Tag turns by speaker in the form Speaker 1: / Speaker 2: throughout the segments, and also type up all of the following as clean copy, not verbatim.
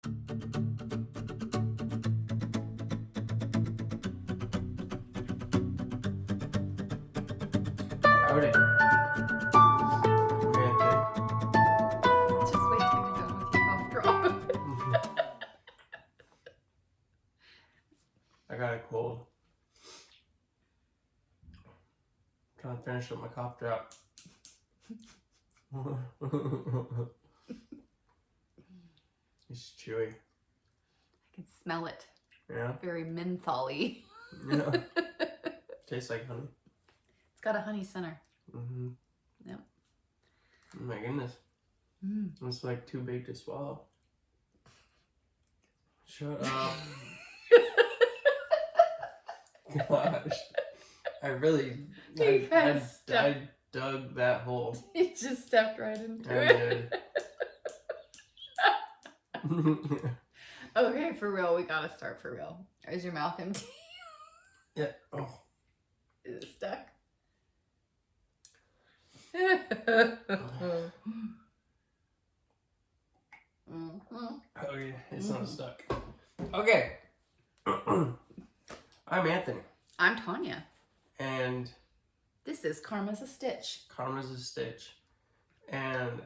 Speaker 1: Howdy.
Speaker 2: Just wait till you're done with your cough drop.
Speaker 1: I got a cold. Trying to finish up my cough drop. It's chewy.
Speaker 2: I can smell it.
Speaker 1: Yeah.
Speaker 2: Very menthol-y.
Speaker 1: Yeah. Tastes like honey.
Speaker 2: It's got a honey center.
Speaker 1: Mm-hmm.
Speaker 2: Yep.
Speaker 1: Oh my goodness.
Speaker 2: Mm.
Speaker 1: It's like too big to swallow. Shut up. Gosh. I really I dug that hole.
Speaker 2: You just stepped right into
Speaker 1: I
Speaker 2: it.
Speaker 1: did.
Speaker 2: Okay, for real, we gotta start for real. Is your mouth empty?
Speaker 1: Yeah. Oh.
Speaker 2: Is it stuck?
Speaker 1: Okay, it's not stuck. Okay. I'm Anthony.
Speaker 2: I'm Tanya.
Speaker 1: And
Speaker 2: this is Karma's a Stitch.
Speaker 1: Karma's a Stitch. And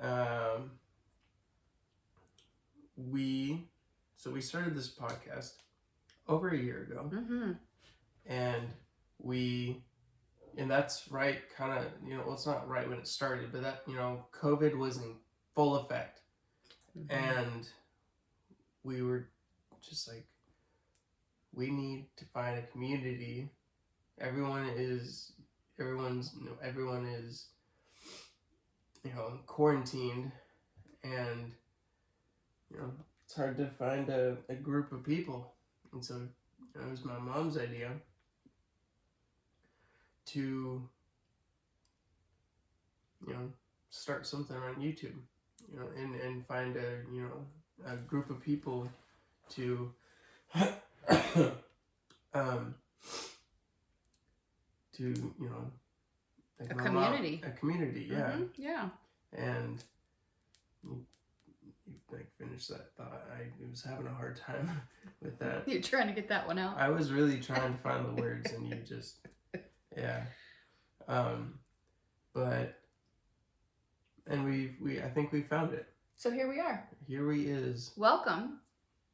Speaker 1: we started this podcast over a year ago.
Speaker 2: Mm-hmm.
Speaker 1: And that's right, kind of, well, it's not right when it started, but that, COVID was in full effect. Mm-hmm. And we were just like, we need to find a community. Everyone is quarantined, and it's hard to find a group of people. And so it was my mom's idea to start something on YouTube, and find a group of people to like
Speaker 2: a community.
Speaker 1: A community, yeah.
Speaker 2: Mm-hmm, yeah.
Speaker 1: And you finish that thought. I was having a hard time with that.
Speaker 2: You're trying to get that one out.
Speaker 1: I was really trying to find the words, and you just, yeah. I think we found it.
Speaker 2: So here we are.
Speaker 1: Here we is.
Speaker 2: Welcome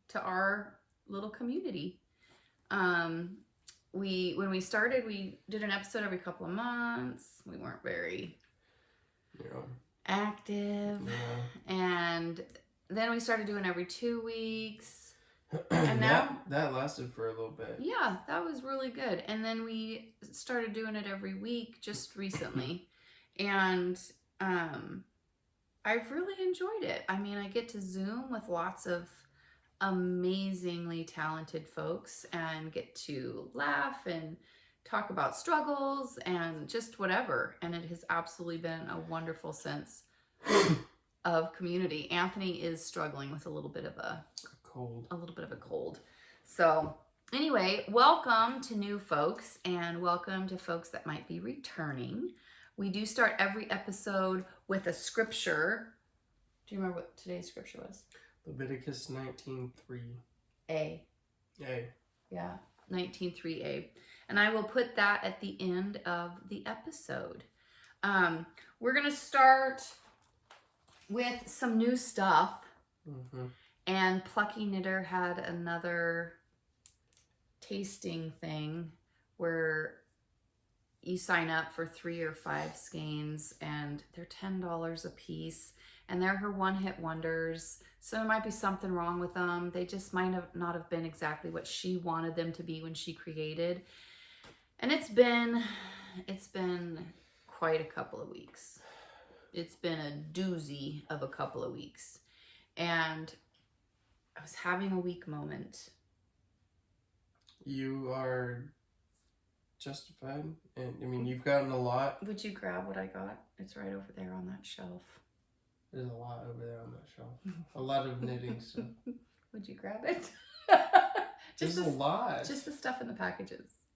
Speaker 2: to our little community. When we started, we did an episode every couple of months. We weren't very active. Yeah. And then we started doing every 2 weeks. And now
Speaker 1: that lasted for a little bit.
Speaker 2: Yeah, that was really good. And then we started doing it every week just recently. And I've really enjoyed it. I mean, I get to Zoom with lots of amazingly talented folks and get to laugh and talk about struggles and just whatever. And it has absolutely been a wonderful sense of community. Anthony is struggling with a little bit of a cold. So anyway, welcome to new folks and welcome to folks that might be returning. We do start every episode with a scripture. Do you remember what today's scripture was?
Speaker 1: Leviticus 19:3.
Speaker 2: A.
Speaker 1: A.
Speaker 2: Yeah, 19:3a. And I will put that at the end of the episode. We're going to start with some new stuff. Mm-hmm. And Plucky Knitter had another tasting thing where you sign up for 3 or 5 skeins and they're $10 a piece. And they're her one-hit wonders. So there might be something wrong with them. They just might not have been exactly what she wanted them to be when she created. And it's been quite a couple of weeks. It's been a doozy of a couple of weeks. And I was having a weak moment.
Speaker 1: You are justified. And I mean, you've gotten a lot.
Speaker 2: Would you grab what I got? It's right over there on that shelf.
Speaker 1: There's a lot over there on that shelf. A lot of knitting stuff.
Speaker 2: Would you grab it?
Speaker 1: There's a lot.
Speaker 2: Just the stuff in the packages.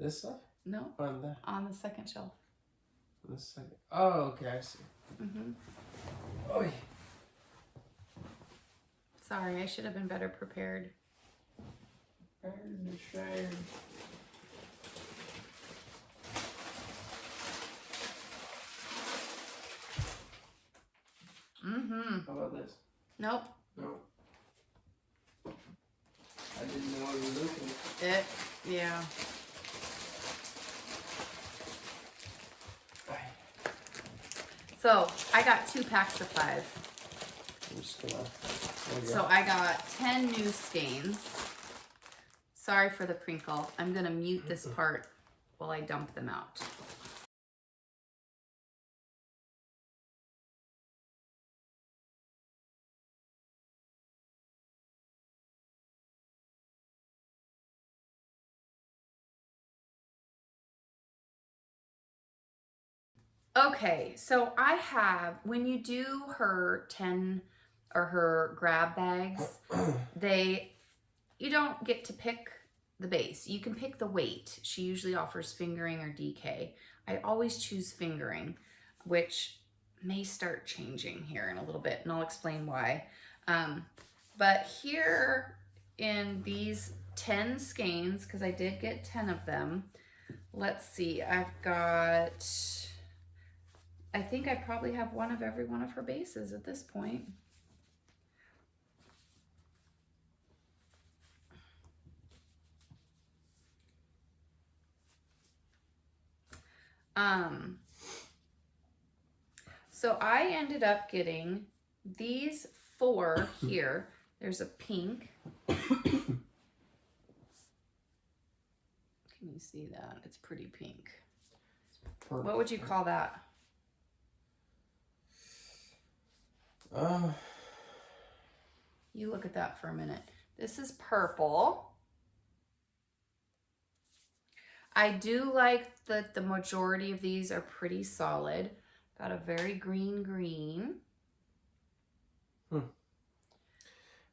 Speaker 1: This stuff?
Speaker 2: No. On the second shelf.
Speaker 1: On the second. Oh, okay, I see.
Speaker 2: Mm-hmm.
Speaker 1: Oh.
Speaker 2: Sorry, I should have been better prepared. Mm-hmm.
Speaker 1: How about this?
Speaker 2: Nope.
Speaker 1: No. I didn't know what you were looking
Speaker 2: It, yeah. So, I got 2 packs of 5.
Speaker 1: I'm just gonna...
Speaker 2: So, I got 10 new skeins. Sorry for the crinkle. I'm going to mute this part while I dump them out. Okay, so I have, when you do her 10 or her grab bags, you don't get to pick the base. You can pick the weight. She usually offers fingering or DK. I always choose fingering, which may start changing here in a little bit, and I'll explain why. But here in these 10 skeins, because I did get 10 of them, let's see, I've got... I think I probably have one of every one of her bases at this point. So I ended up getting these 4 here. There's a pink. Can you see that? It's pretty pink. What would you call that? You look at that for a minute. This is purple. I do like that the majority of these are pretty solid. Got a very green.
Speaker 1: I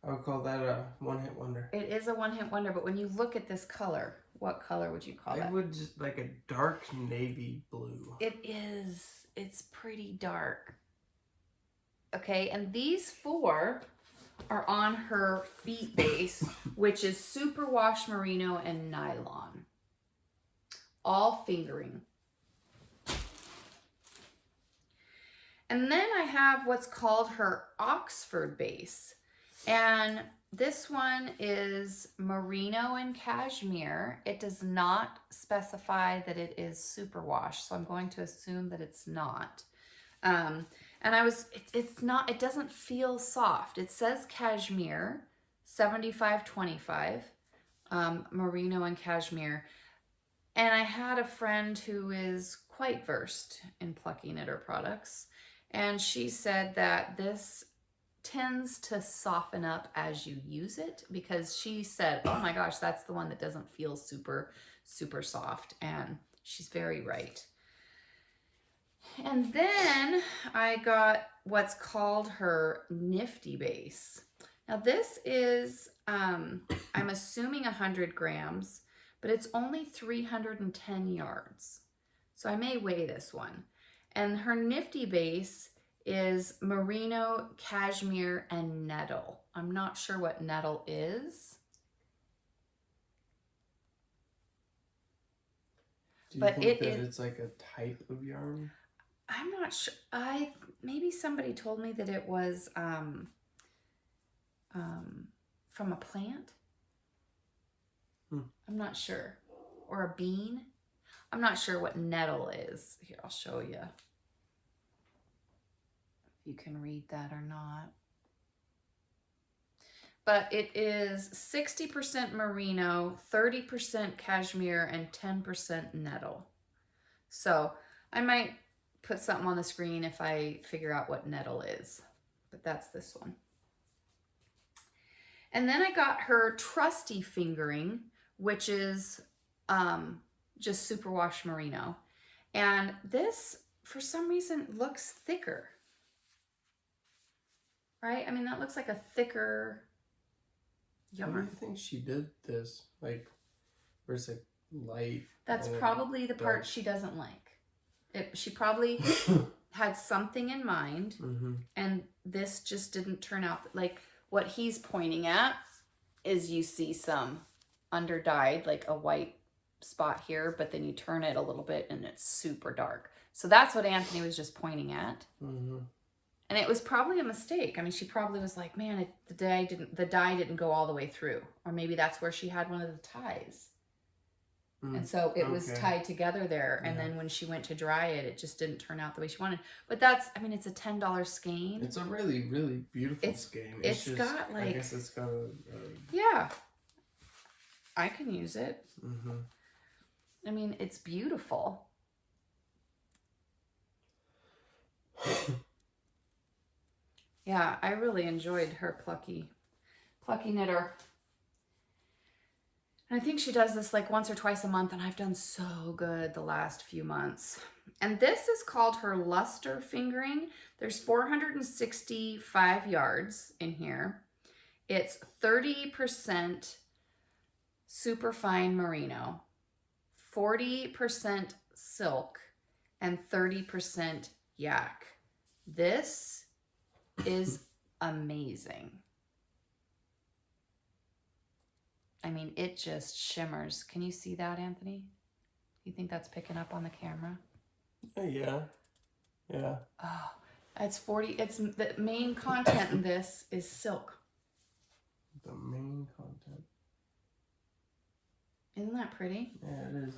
Speaker 1: would call that a one-hit wonder.
Speaker 2: It is a one-hit wonder, but when you look at this color, what color would you call it?
Speaker 1: I would just like a dark navy blue.
Speaker 2: It is. It's pretty dark. Okay, and these 4 are on her feet base, which is superwash merino and nylon. All fingering. And then I have what's called her Oxford base. And this one is merino and cashmere. It does not specify that it is superwash, so I'm going to assume that it's not. And it doesn't feel soft. It says cashmere, 75-25, merino and cashmere. And I had a friend who is quite versed in plucking knitter products, and she said that this tends to soften up as you use it, because she said, oh my gosh, that's the one that doesn't feel super, super soft. And she's very right. And then I got what's called her Nifty base. Now this is, I'm assuming 100 grams, but it's only 310 yards. So I may weigh this one. And her Nifty base is merino, cashmere, and nettle. I'm not sure what nettle is.
Speaker 1: Do you think that it's like a type of yarn?
Speaker 2: I'm not sure. Maybe somebody told me that it was from a plant. I'm not sure. Or a bean. I'm not sure what nettle is. Here, I'll show you. If you can read that or not. But it is 60% merino, 30% cashmere, and 10% nettle. So I might put something on the screen if I figure out what nettle is. But that's this one. And then I got her trusty fingering, which is just superwash merino. And this, for some reason, looks thicker. Right? I mean, that looks like a thicker yarn.
Speaker 1: How do you think she did this? Like, where's it light?
Speaker 2: That's probably the part she doesn't like. She probably had something in mind, and this just didn't turn out. Like, what he's pointing at is you see some under-dyed, like a white spot here, but then you turn it a little bit and it's super dark. So that's what Anthony was just pointing at.
Speaker 1: Mm-hmm.
Speaker 2: And it was probably a mistake. I mean, she probably was like, man, the dye didn't go all the way through. Or maybe that's where she had one of the ties. And so it was tied together there. And then when she went to dry it, it just didn't turn out the way she wanted. But that's, I mean, it's a $10 skein.
Speaker 1: It's a really, really beautiful skein.
Speaker 2: It's just, got like...
Speaker 1: I guess it's got a...
Speaker 2: Yeah. I can use it.
Speaker 1: Mm-hmm.
Speaker 2: I mean, it's beautiful. Yeah, I really enjoyed her plucky knitter. And I think she does this like once or twice a month, and I've done so good the last few months. And this is called her luster fingering. There's 465 yards in here. It's 30% superfine merino, 40% silk, and 30% yak. This is amazing. I mean, it just shimmers. Can you see that, Anthony? Do you think that's picking up on the camera?
Speaker 1: Yeah. Yeah.
Speaker 2: Oh, it's the main content in this is silk.
Speaker 1: The main content.
Speaker 2: Isn't that pretty?
Speaker 1: Yeah, it is.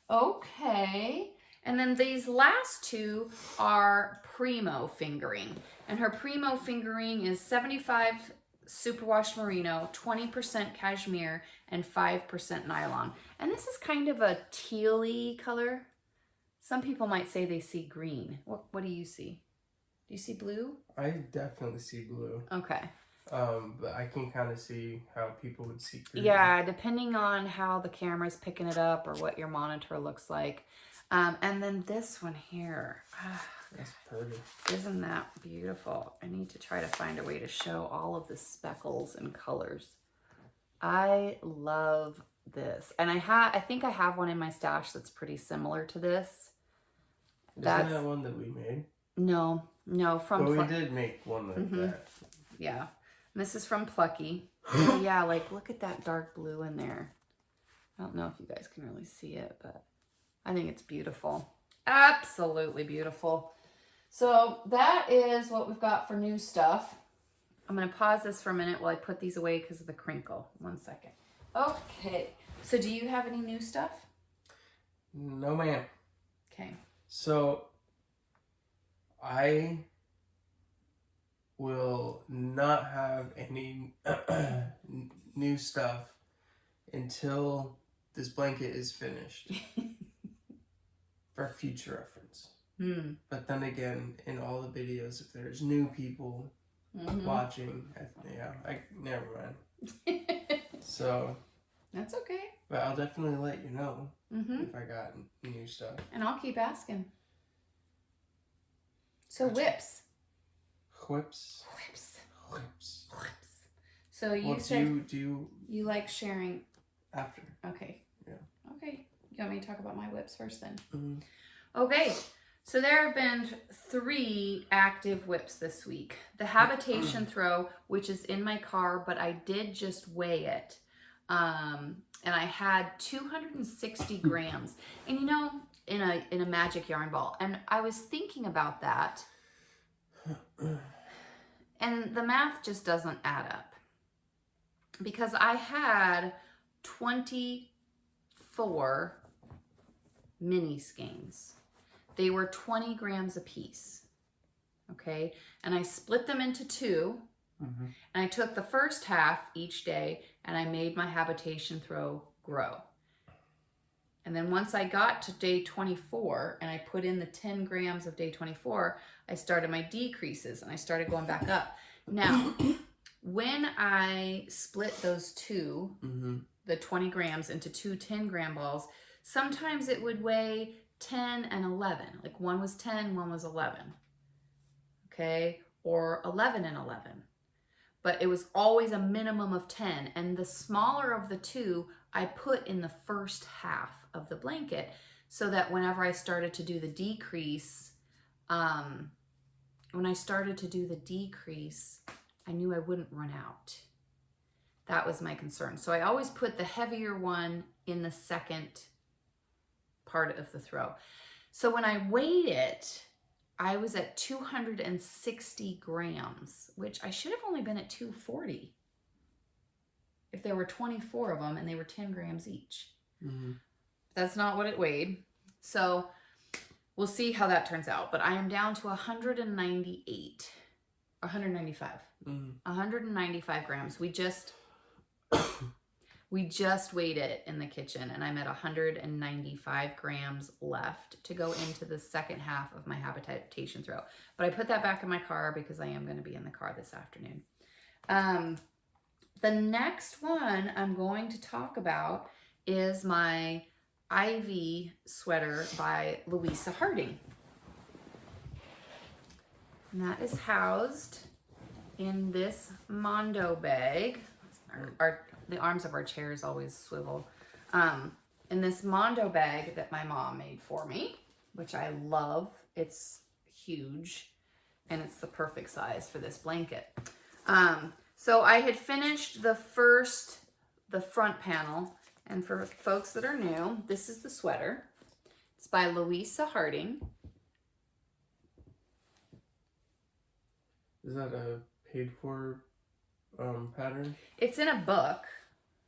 Speaker 2: Okay. And then these last two are primo fingering. And her primo fingering is 75 superwash merino, 20% cashmere, and 5% nylon. And this is kind of a tealy color. Some people might say they see green. What do you see? Do you see blue?
Speaker 1: I definitely see blue.
Speaker 2: Okay.
Speaker 1: But I can kind of see how people would see green.
Speaker 2: Yeah, depending on how the camera's picking it up or what your monitor looks like. And then this one here.
Speaker 1: That's pretty.
Speaker 2: Isn't that beautiful? I need to try to find a way to show all of the speckles and colors. I love this. And I think I have one in my stash that's pretty similar to this.
Speaker 1: Isn't that one that we made?
Speaker 2: No, from
Speaker 1: But we did make one like that.
Speaker 2: Yeah. And this is from Plucky. Oh, yeah, like look at that dark blue in there. I don't know if you guys can really see it, but I think it's beautiful. Absolutely beautiful. So that is what we've got for new stuff. I'm going to pause this for a minute while I put these away because of the crinkle. 1 second. Okay. So do you have any new stuff?
Speaker 1: No, ma'am.
Speaker 2: Okay.
Speaker 1: So I will not have any new stuff until this blanket is finished. For future reference. But then again, in all the videos, if there's new people watching, never mind. So
Speaker 2: that's okay.
Speaker 1: But I'll definitely let you know if I got new stuff.
Speaker 2: And I'll keep asking. So whips.
Speaker 1: Whips.
Speaker 2: So you said
Speaker 1: do
Speaker 2: you like sharing
Speaker 1: after?
Speaker 2: Okay.
Speaker 1: Yeah.
Speaker 2: Okay. You want me to talk about my whips first then?
Speaker 1: Mm-hmm.
Speaker 2: Okay. So there have been 3 active whips this week. The habitation throw, which is in my car, but I did just weigh it. And I had 260 grams. And you know, in a magic yarn ball. And I was thinking about that. And the math just doesn't add up. Because I had 24 mini skeins. They were 20 grams a piece. Okay. And I split them into 2. And I took the first half each day and I made my habitation throw grow. And then once I got to day 24 and I put in the 10 grams of day 24, I started my decreases and I started going back up. Now, when I split those 2, the 20 grams into 2 10-gram balls, sometimes it would weigh 10 and 11. Like one was 10, one was 11. Okay? Or 11 and 11. But it was always a minimum of 10. And the smaller of the 2, I put in the first half of the blanket so that whenever I started to do the decrease, when I started to do the decrease, I knew I wouldn't run out. That was my concern. So I always put the heavier one in the second part of the throw. So when I weighed it, I was at 260 grams, which I should have only been at 240 if there were 24 of them and they were 10 grams each.
Speaker 1: Mm-hmm.
Speaker 2: That's not what it weighed. So we'll see how that turns out. But I am down to 198, 195, 195 grams. We just weighed it in the kitchen, and I'm at 195 grams left to go into the second half of my habitation throw. But I put that back in my car because I am going to be in the car this afternoon. The next one I'm going to talk about is my Ivy sweater by Louisa Harding. And that is housed in this Mondo bag. The arms of our chairs always swivel. In this Mondo bag that my mom made for me, which I love. It's huge and it's the perfect size for this blanket. So I had finished the front panel, and for folks that are new, this is the sweater. It's by Louisa Harding.
Speaker 1: Is that a paid for pattern?
Speaker 2: It's in a book.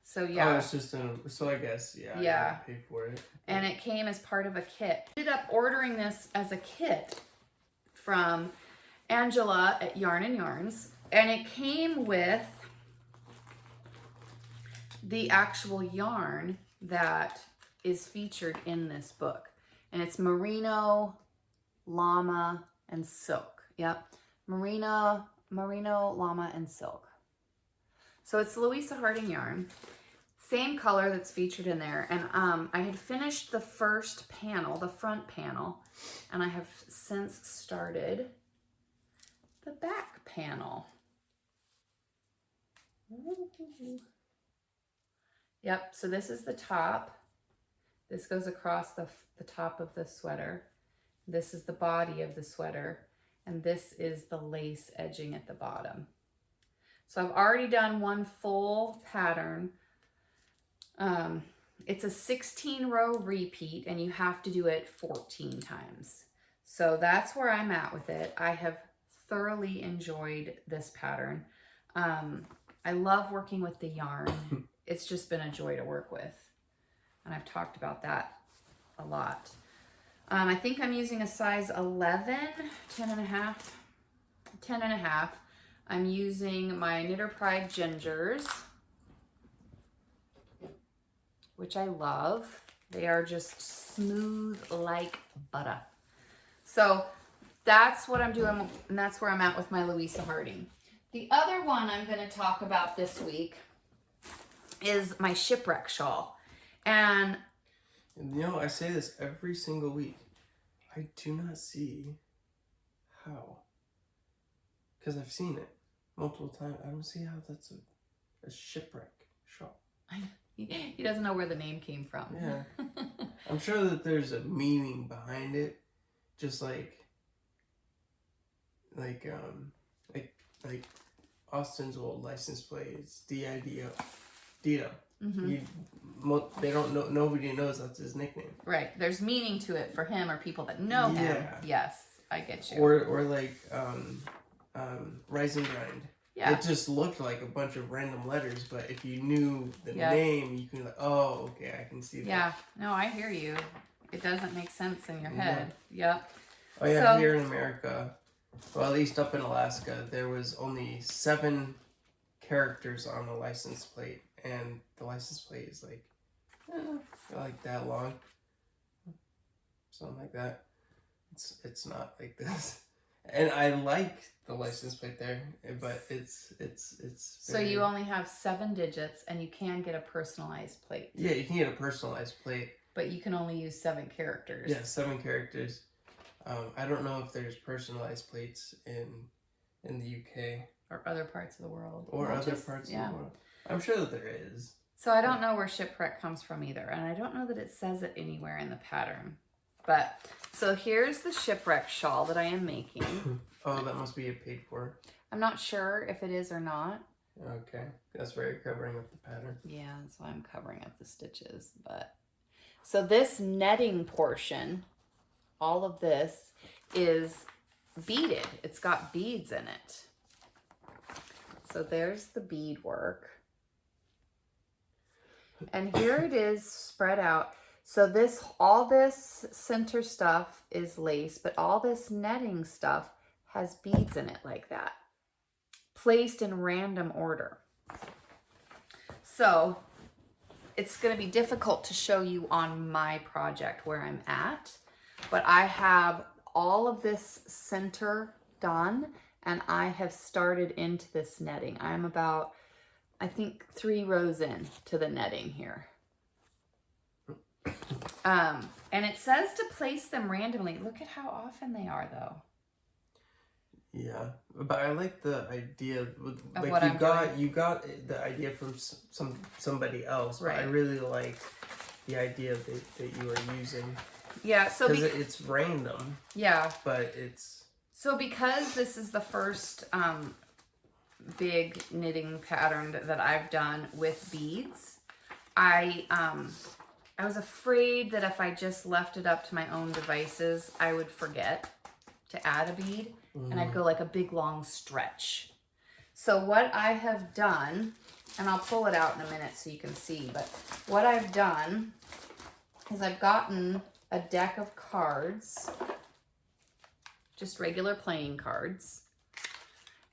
Speaker 2: So yeah.
Speaker 1: Oh, it's just so I guess, yeah.
Speaker 2: Yeah.
Speaker 1: I paid for it.
Speaker 2: And it came as part of a kit. I ended up ordering this as a kit from Angela at Yarn and Yarns. And it came with the actual yarn that is featured in this book. And it's merino, llama, and silk. Yep. Merino, llama, and silk. So it's Louisa Harding yarn. Same color that's featured in there. And I had finished the first panel, the front panel, and I have since started the back panel. Yep, so this is the top. This goes across the top of the sweater. This is the body of the sweater. And this is the lace edging at the bottom. So I've already done one full pattern. It's a 16 row repeat, and you have to do it 14 times. So that's where I'm at with it. I have thoroughly enjoyed this pattern. I love working with the yarn. It's just been a joy to work with. And I've talked about that a lot. I think I'm using a size 11, 10 and a half. I'm using my Knitter Pride Gingers, which I love. They are just smooth like butter. So that's what I'm doing, and that's where I'm at with my Louisa Harding. The other one I'm going to talk about this week is my shipwreck shawl. And
Speaker 1: you know, I say this every single week. I do not see how. Because I've seen it multiple times. I don't see how that's a shipwreck shawl.
Speaker 2: He doesn't know where the name came from.
Speaker 1: Yeah. I'm sure that there's a meaning behind it. Just like Austin's old license plate. It's D-I-D-O. Dito.
Speaker 2: Mm-hmm.
Speaker 1: They don't know. Nobody knows that's his nickname.
Speaker 2: Right. There's meaning to it for him or people that know him. Yes, I get you.
Speaker 1: Or like Rise and Grind.
Speaker 2: Yeah.
Speaker 1: It just looked like a bunch of random letters, but if you knew the name, you can be like, oh, okay, I can see that.
Speaker 2: Yeah. No, I hear you. It doesn't make sense in your head. Yep.
Speaker 1: Oh yeah, here in America, well, at least up in Alaska, there was only 7 characters on the license plate, and the license plate is like that long, something like that. It's not like this, and I like the license plate there, but it's.
Speaker 2: So you only have 7 digits, and you can get a personalized plate.
Speaker 1: Yeah, you can get a personalized plate,
Speaker 2: but you can only use 7 characters.
Speaker 1: Yeah, 7 characters. I don't know if there's personalized plates in the UK.
Speaker 2: Or other parts of the world.
Speaker 1: Or other parts of the world. I'm sure that there is.
Speaker 2: So I don't know where shipwreck comes from either. And I don't know that it says it anywhere in the pattern. But, so here's the shipwreck shawl that I am making.
Speaker 1: Oh, that must be a paid for.
Speaker 2: I'm not sure if it is or not.
Speaker 1: Okay, that's why you're covering up the pattern.
Speaker 2: Yeah, that's why I'm covering up the stitches. But so this netting portion, all of this is beaded. It's got beads in it. So there's the bead work. And here it is spread out. So this, all this center stuff is lace, but all this netting stuff has beads in it like that, placed in random order. So it's going to be difficult to show you on my project where I'm at, but I have all of this center done and I have started into this netting. I'm about, I think, 3 rows in to the netting here. And it says to place them randomly. Look at how often they are though.
Speaker 1: Yeah, but I like the idea with,
Speaker 2: Of
Speaker 1: like
Speaker 2: what
Speaker 1: you got the idea from somebody else, but
Speaker 2: Right.
Speaker 1: I really like the idea that you are using.
Speaker 2: Yeah, so
Speaker 1: because it's random.
Speaker 2: Yeah,
Speaker 1: but it's
Speaker 2: so because this is the first big knitting pattern that I've done with beads, I was afraid that if I just left it up to my own devices, I would forget to add a bead. And I'd go like a big long stretch. So what I have done, and I'll pull it out in a minute so you can see, but what I've done is I've gotten a deck of cards, just regular playing cards,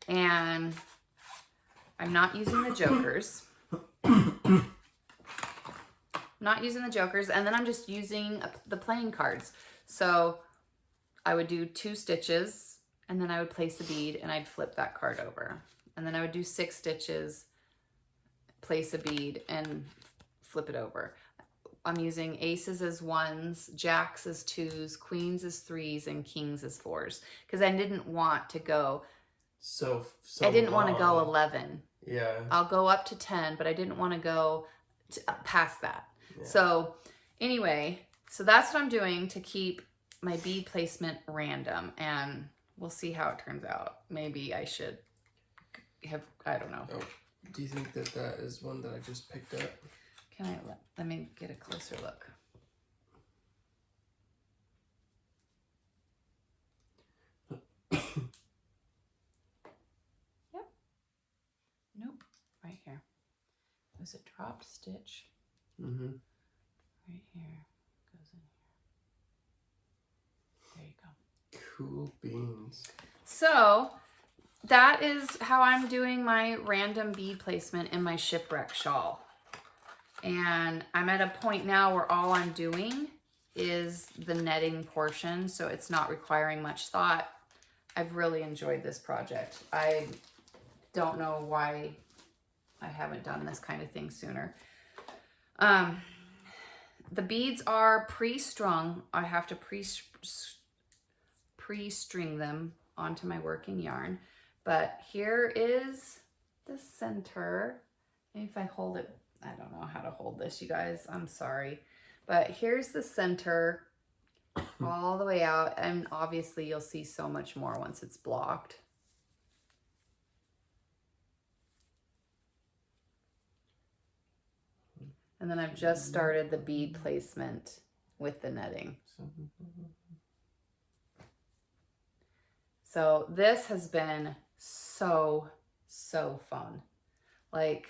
Speaker 2: and I'm not using the jokers. Not using the jokers, and then I'm just using the playing cards. So I would do 2 stitches, and then I would place a bead and I'd flip that card over. And then I would do 6 stitches, place a bead and flip it over. I'm using aces as 1s, jacks as 2s, queens as 3s, and kings as 4s. Because I didn't want to go, I didn't want to go 11.
Speaker 1: Yeah.
Speaker 2: I'll go up to 10, but I didn't want to go past that. Yeah. So anyway, so that's what I'm doing to keep my bead placement random, and we'll see how it turns out. Maybe I should have, I don't know.
Speaker 1: Oh, do you think that that is one that I just picked up?
Speaker 2: Can I, let me get a closer look. Yep. Nope. Right here. There's a dropped stitch.
Speaker 1: Mm-hmm.
Speaker 2: Right here. Goes in here. There you go.
Speaker 1: Cool beans.
Speaker 2: So that is how I'm doing my random bead placement in my shipwreck shawl. And I'm at a point now where all I'm doing is the netting portion, so it's not requiring much thought. I've really enjoyed this project. I don't know why I haven't done this kind of thing sooner. The beads are pre-strung. I have to pre-string them onto my working yarn. But here is the center. Maybe if I hold it, I don't know how to hold this, you guys. I'm sorry. But here's the center all the way out. And obviously you'll see so much more once it's blocked. And then I've just started the bead placement with the netting. So this has been so fun. Like,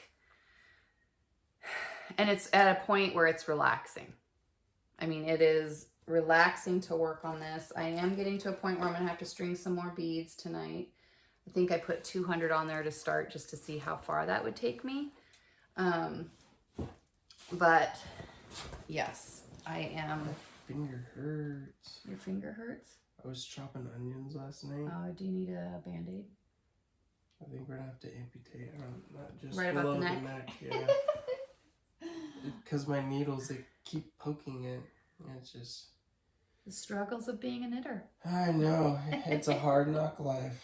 Speaker 2: and it's at a point where it's relaxing. I mean, it is relaxing to work on this. I am getting to a point where I'm gonna have to string some more beads tonight. I think I put 200 on there to start just to see how far that would take me. But yes, I am.
Speaker 1: My finger hurts.
Speaker 2: Your finger hurts?
Speaker 1: I was chopping onions last night.
Speaker 2: Do you need a Band-Aid?
Speaker 1: I think we're gonna have to amputate. Not just
Speaker 2: right
Speaker 1: below
Speaker 2: about the
Speaker 1: the
Speaker 2: neck.
Speaker 1: Yeah. Because my needles, they keep poking it. It's just
Speaker 2: the struggles of being a knitter.
Speaker 1: I know. It's a hard knock life.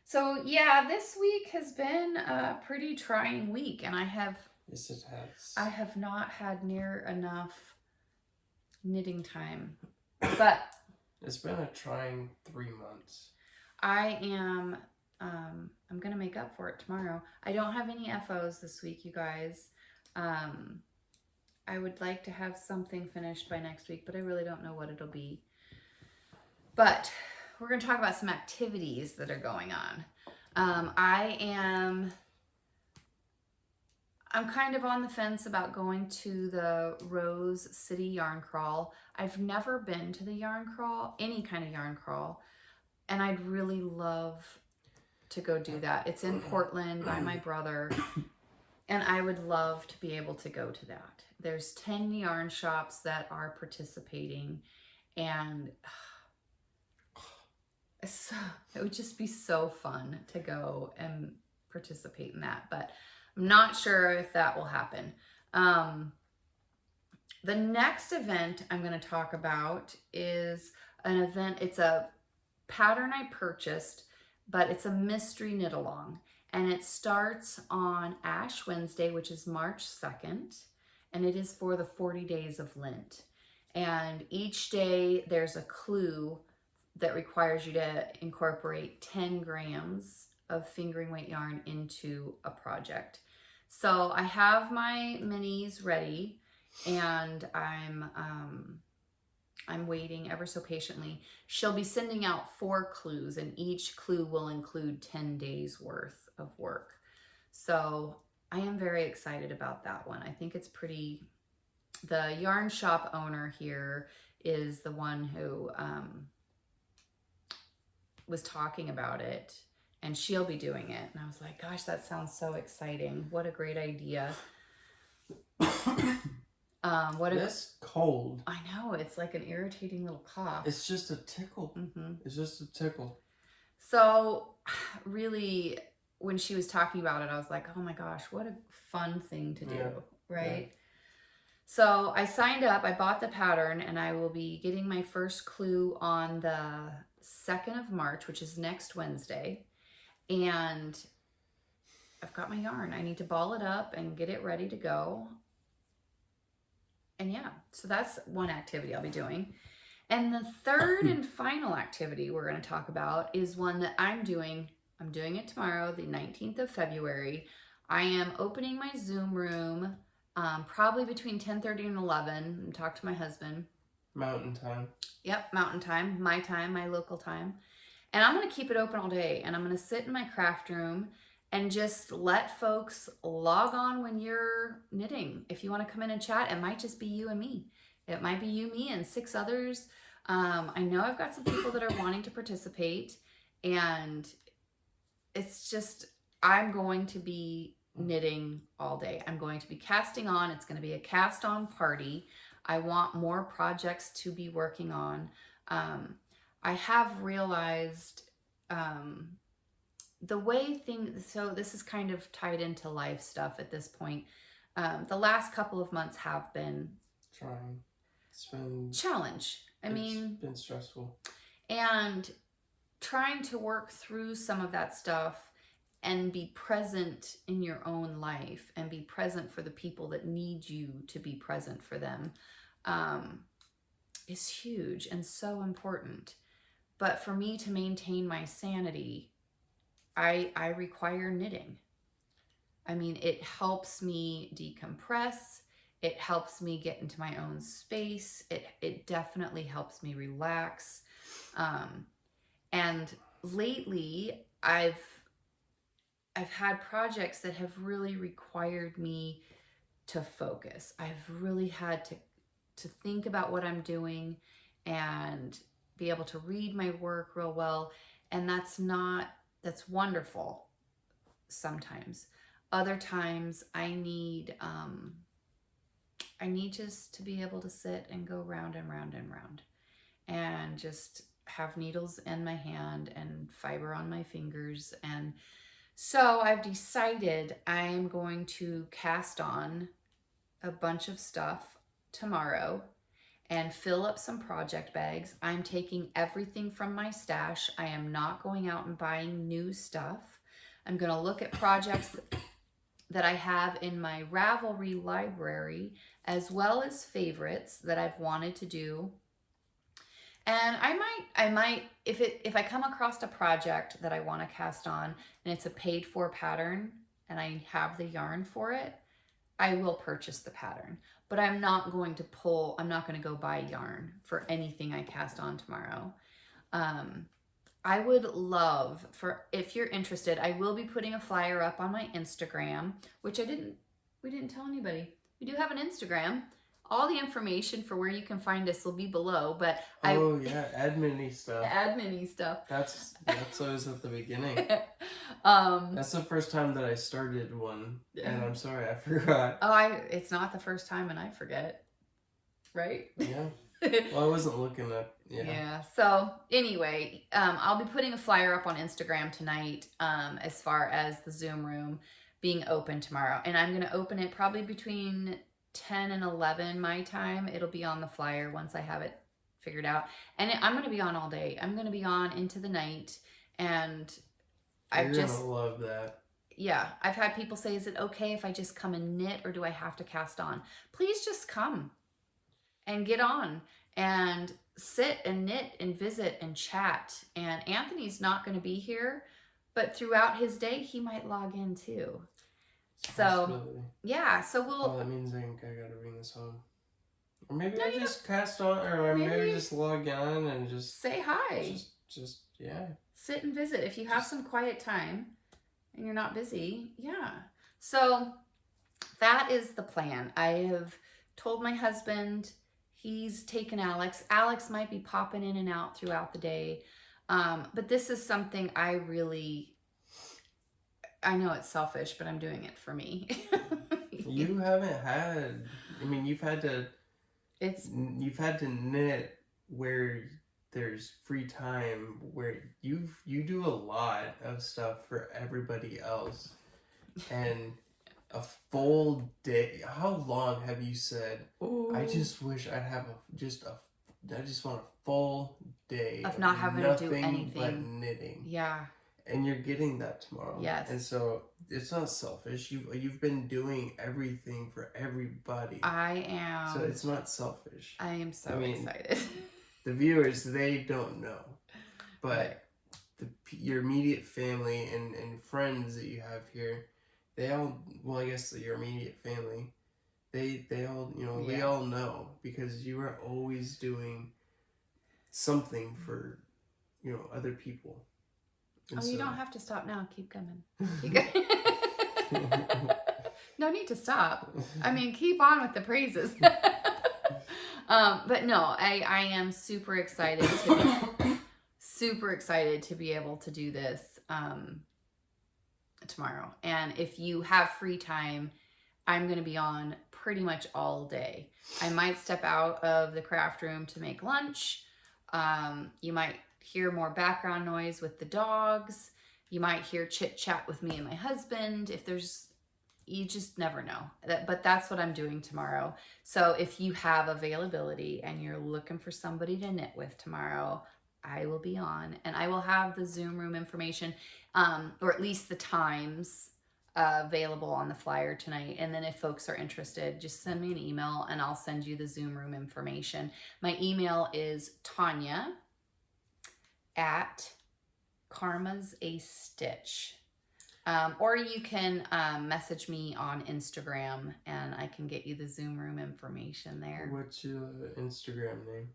Speaker 2: So yeah, this week has been a pretty trying week, and
Speaker 1: Yes, it has.
Speaker 2: I have not had near enough knitting time. But
Speaker 1: it's been a trying 3 months.
Speaker 2: I am, I'm going to make up for it tomorrow. I don't have any FOs this week, you guys. I would like to have something finished by next week, but I really don't know what it'll be. But we're going to talk about some activities that are going on. I'm kind of on the fence about going to the Rose City Yarn Crawl. I've never been to the yarn crawl, any kind of yarn crawl, and I'd really love to go do that. It's in Portland by my brother, and I would love to be able to go to that. There's 10 yarn shops that are participating, and it would just be so fun to go and participate in that, but I'm not sure if that will happen. The next event I'm going to talk about is an event. It's a pattern I purchased, but it's a mystery knit along, and it starts on Ash Wednesday, which is March 2nd, and it is for the 40 days of Lent. And each day there's a clue that requires you to incorporate 10 grams of fingering weight yarn into a project. So I have my minis ready, and I'm waiting ever so patiently. She'll be sending out 4 clues, and each clue will include 10 days worth of work. So I am very excited about that one. I think it's pretty, the yarn shop owner here is the one who was talking about it, and she'll be doing it. And I was like, gosh, that sounds so exciting. What a great idea.
Speaker 1: This cold.
Speaker 2: I know, it's like an irritating little cough.
Speaker 1: It's just a tickle.
Speaker 2: Mm-hmm.
Speaker 1: It's just a tickle.
Speaker 2: So really, when she was talking about it, I was like, oh my gosh, what a fun thing to do, right? Yeah. So I signed up, I bought the pattern, and I will be getting my first clue on the 2nd of March, which is next Wednesday. And I've got my yarn. I need to ball it up and get it ready to go. And yeah, so that's one activity I'll be doing. And the third and final activity we're going to talk about is one that I'm doing. I'm doing it tomorrow, the 19th of February. I am opening my Zoom room probably between 10:30 and 11 and talk to my husband.
Speaker 1: Mountain time.
Speaker 2: Yep, mountain time, my local time. And I'm going to keep it open all day, and I'm going to sit in my craft room and just let folks log on when you're knitting. If you want to come in and chat, it might just be you and me. It might be you, me, and 6 others. I know I've got some people that are wanting to participate, and it's just, I'm going to be knitting all day. I'm going to be casting on. It's going to be a cast on party. I want more projects to be working on. I have realized the way things, so this is kind of tied into life stuff at this point. The last couple of months have been
Speaker 1: trying. It's been
Speaker 2: challenge.
Speaker 1: It's been stressful.
Speaker 2: And trying to work through some of that stuff and be present in your own life and be present for the people that need you to be present for them is huge and so important. But for me to maintain my sanity, I require knitting. I mean, it helps me decompress. It helps me get into my own space. It definitely helps me relax. And lately, I've had projects that have really required me to focus. I've really had to think about what I'm doing and be able to read my work real well. And that's wonderful sometimes. Other times I need just to be able to sit and go round and round and round and just have needles in my hand and fiber on my fingers. And so I've decided I'm going to cast on a bunch of stuff tomorrow and fill up some project bags. I'm taking everything from my stash. I am not going out and buying new stuff. I'm going to look at projects that I have in my Ravelry library, as well as favorites that I've wanted to do. And I might, if I come across a project that I want to cast on and it's a paid for pattern and I have the yarn for it, I will purchase the pattern. But I'm not going to go buy yarn for anything I cast on tomorrow. I would love if you're interested, I will be putting a flyer up on my Instagram, which we didn't tell anybody. We do have an Instagram. All the information for where you can find us will be below, but
Speaker 1: Adminie Stuff.
Speaker 2: Adminie Stuff.
Speaker 1: That's always at the beginning. That's the first time that I started one, and I'm sorry, I forgot.
Speaker 2: It's not the first time, and I forget, right?
Speaker 1: Yeah. Well, I wasn't looking at.
Speaker 2: Yeah. So anyway, I'll be putting a flyer up on Instagram tonight, as far as the Zoom room being open tomorrow, and I'm gonna open it probably between 10 and 11 my time. It'll be on the flyer once I have it figured out, and I'm gonna be on all day. I'm gonna be on into the night, and
Speaker 1: You're gonna love that.
Speaker 2: Yeah, I've had people say, is it okay if I just come and knit, or do I have to cast on? Please just come and get on and sit and knit and visit and chat. And Anthony's not going to be here, but throughout his day, he might log in too. So, yeah, so we'll...
Speaker 1: that means I gotta bring this home. Or maybe I just cast on, or maybe just log on and just...
Speaker 2: Say hi.
Speaker 1: Just, yeah.
Speaker 2: Sit and visit. If you have some quiet time and you're not busy, yeah. So, that is the plan. I have told my husband... He's taken Alex. Alex might be popping in and out throughout the day. But this is something I know it's selfish, but I'm doing it for me.
Speaker 1: You've had to knit where there's free time, where you do a lot of stuff for everybody else. And a full day. How long have you said? Ooh. I just wish I'd have I just want a full day
Speaker 2: of not having to do anything
Speaker 1: but knitting.
Speaker 2: Yeah.
Speaker 1: And you're getting that tomorrow.
Speaker 2: Yes.
Speaker 1: And so it's not selfish. You've been doing everything for everybody.
Speaker 2: I am.
Speaker 1: So it's not selfish.
Speaker 2: I am so excited.
Speaker 1: The viewers, they don't know, but your immediate family and friends that you have here. They all, well, I guess your immediate family, they all, we all know, because you are always doing something for, other people. And
Speaker 2: you don't have to stop now. Keep coming. No need to stop. I mean, keep on with the praises. But no, I am super excited to be able to do this. Tomorrow. And if you have free time, I'm going to be on pretty much all day. I might step out of the craft room to make lunch. You might hear more background noise with the dogs. You might hear chit chat with me and my husband. You just never know. But that's what I'm doing tomorrow. So if you have availability and you're looking for somebody to knit with tomorrow, I will be on, and I will have the Zoom room information, or at least the times available on the flyer tonight. And then if folks are interested, just send me an email and I'll send you the Zoom room information. My email is Tanya@KarmasAStitch. Or you can message me on Instagram and I can get you the Zoom room information there.
Speaker 1: What's your Instagram name?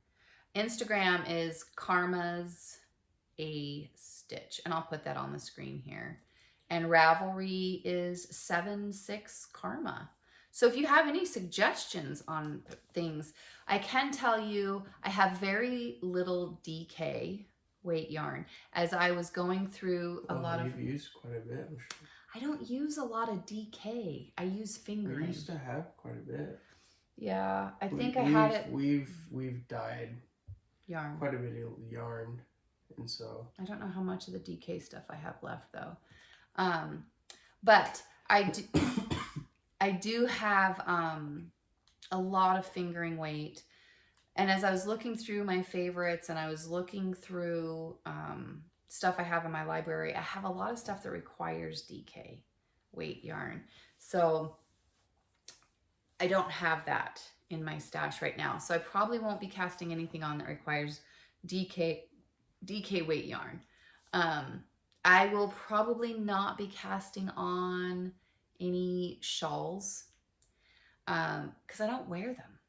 Speaker 2: Instagram is Karma's a Stitch, and I'll put that on the screen here. And Ravelry is 76 Karma. So if you have any suggestions on things, I can tell you I have very little DK weight yarn. As I was going through
Speaker 1: you've used quite a bit.
Speaker 2: I don't use a lot of DK. I use fingering.
Speaker 1: We used to have quite a bit.
Speaker 2: Yeah, I think I had it.
Speaker 1: We've dyed
Speaker 2: yarn.
Speaker 1: Quite a bit of yarn, and so
Speaker 2: I don't know how much of the DK stuff I have left though. But I do have a lot of fingering weight. And as I was looking through my favorites and I was looking through stuff I have in my library, I have a lot of stuff that requires DK. weight yarn. So I don't have that in my stash right now. So I probably won't be casting anything on that requires DK weight yarn. I will probably not be casting on any shawls because I don't wear them.